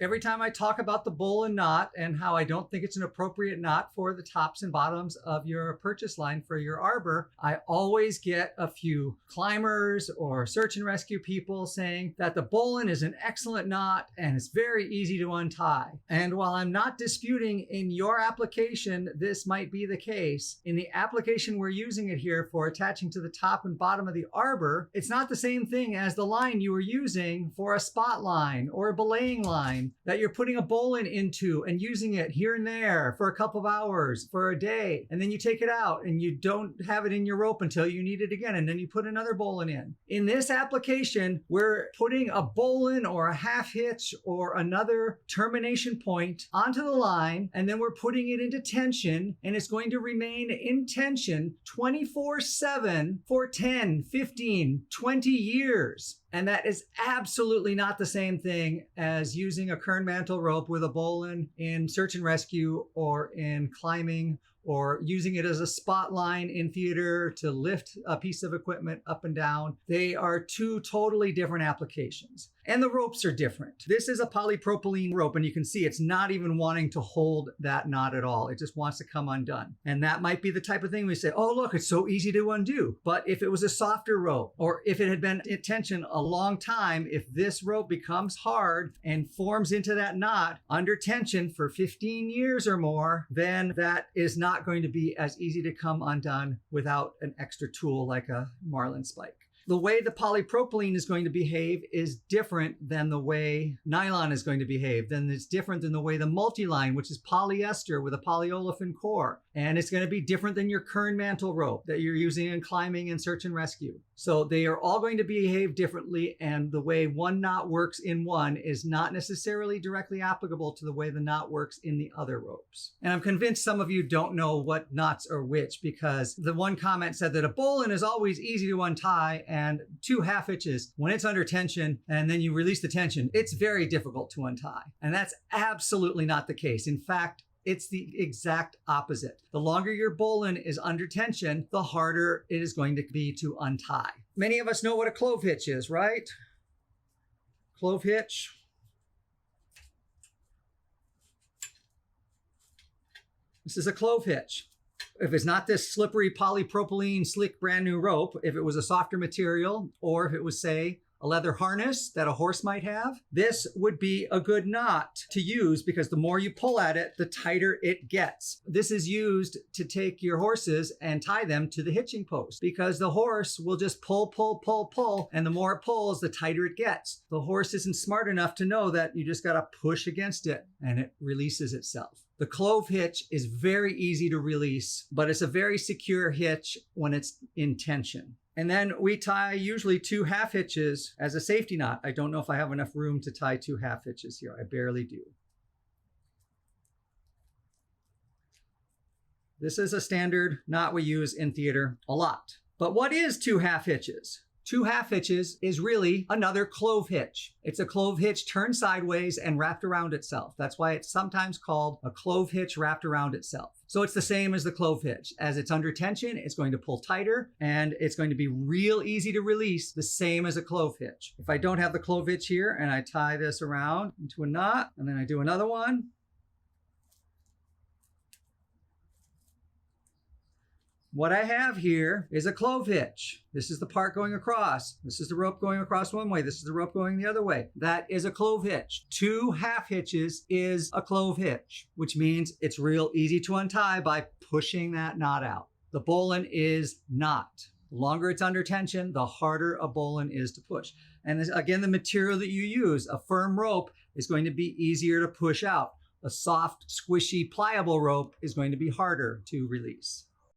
Every time I talk about the bowline knot and how I don't think it's an appropriate knot for the tops and bottoms of your purchase line for your arbor, I always get a few climbers or search and rescue people saying that the bowline is an excellent knot and it's very easy to untie. And while I'm not disputing in your application this might be the case, in the application we're using it here for attaching to the top and bottom of the arbor, it's not the same thing as the line you were using for a spot line or a belaying line that you're putting a bowline into and using it here and there for a couple of hours, for a day, and then you take it out and you don't have it in your rope until you need it again, and then you put another bowline in. In this application, we're putting a bowline or a half hitch or another termination point onto the line, and then we're putting it into tension, and it's going to remain in tension 24/7 for 10, 15, 20 years. And that is absolutely not the same thing as using a kern mantle rope with a bowline in search and rescue or in climbing, or using it as a spot line in theater to lift a piece of equipment up and down. They are two totally different applications. And the ropes are different. This is a polypropylene rope, and you can see it's not even wanting to hold that knot at all. It just wants to come undone. And that might be the type of thing we say, oh, look, it's so easy to undo. But if it was a softer rope, or if it had been in tension a long time, if this rope becomes hard and forms into that knot under tension for 15 years or more, then that is not going to be as easy to come undone without an extra tool like a marlin spike. The way the polypropylene is going to behave is different than the way nylon is going to behave. Then it's different than the way the multi-line, which is polyester with a polyolefin core. And it's going to be different than your kern mantle rope that you're using in climbing and search and rescue. So they are all going to behave differently, and the way one knot works in one is not necessarily directly applicable to the way the knot works in the other ropes. And I'm convinced some of you don't know what knots are which, because the one comment said that a bowline is always easy to untie, and two half hitches, when it's under tension and then you release the tension, it's very difficult to untie. And that's absolutely not the case. In fact, it's the exact opposite. The longer your bowline is under tension, the harder it is going to be to untie. Many of us know what a clove hitch is, right? Clove hitch. This is a clove hitch. If it's not this slippery polypropylene slick brand new rope, if it was a softer material, or if it was, say, a leather harness that a horse might have, this would be a good knot to use, because the more you pull at it, the tighter it gets. This is used to take your horses and tie them to the hitching post, because the horse will just pull, pull, pull, pull, and the more it pulls, the tighter it gets. The horse isn't smart enough to know that you just got to push against it and it releases itself. The clove hitch is very easy to release, but it's a very secure hitch when it's in tension. And then we tie usually two half hitches as a safety knot. I don't know if I have enough room to tie two half hitches here. I barely do. This is a standard knot we use in theater a lot. But what is two half hitches? Two half hitches is really another clove hitch. It's a clove hitch turned sideways and wrapped around itself. That's why it's sometimes called a clove hitch wrapped around itself. So it's the same as the clove hitch. As it's under tension, it's going to pull tighter, and it's going to be real easy to release, the same as a clove hitch. If I don't have the clove hitch here and I tie this around into a knot, and then I do another one, what I have here is a clove hitch. This is the part going across. This is the rope going across one way. This is the rope going the other way. That is a clove hitch. Two half hitches is a clove hitch, which means it's real easy to untie by pushing that knot out. The bowline is not. The longer it's under tension, the harder a bowline is to push. And this, again, the material that you use, a firm rope, is going to be easier to push out. A soft, squishy, pliable rope is going to be harder to release.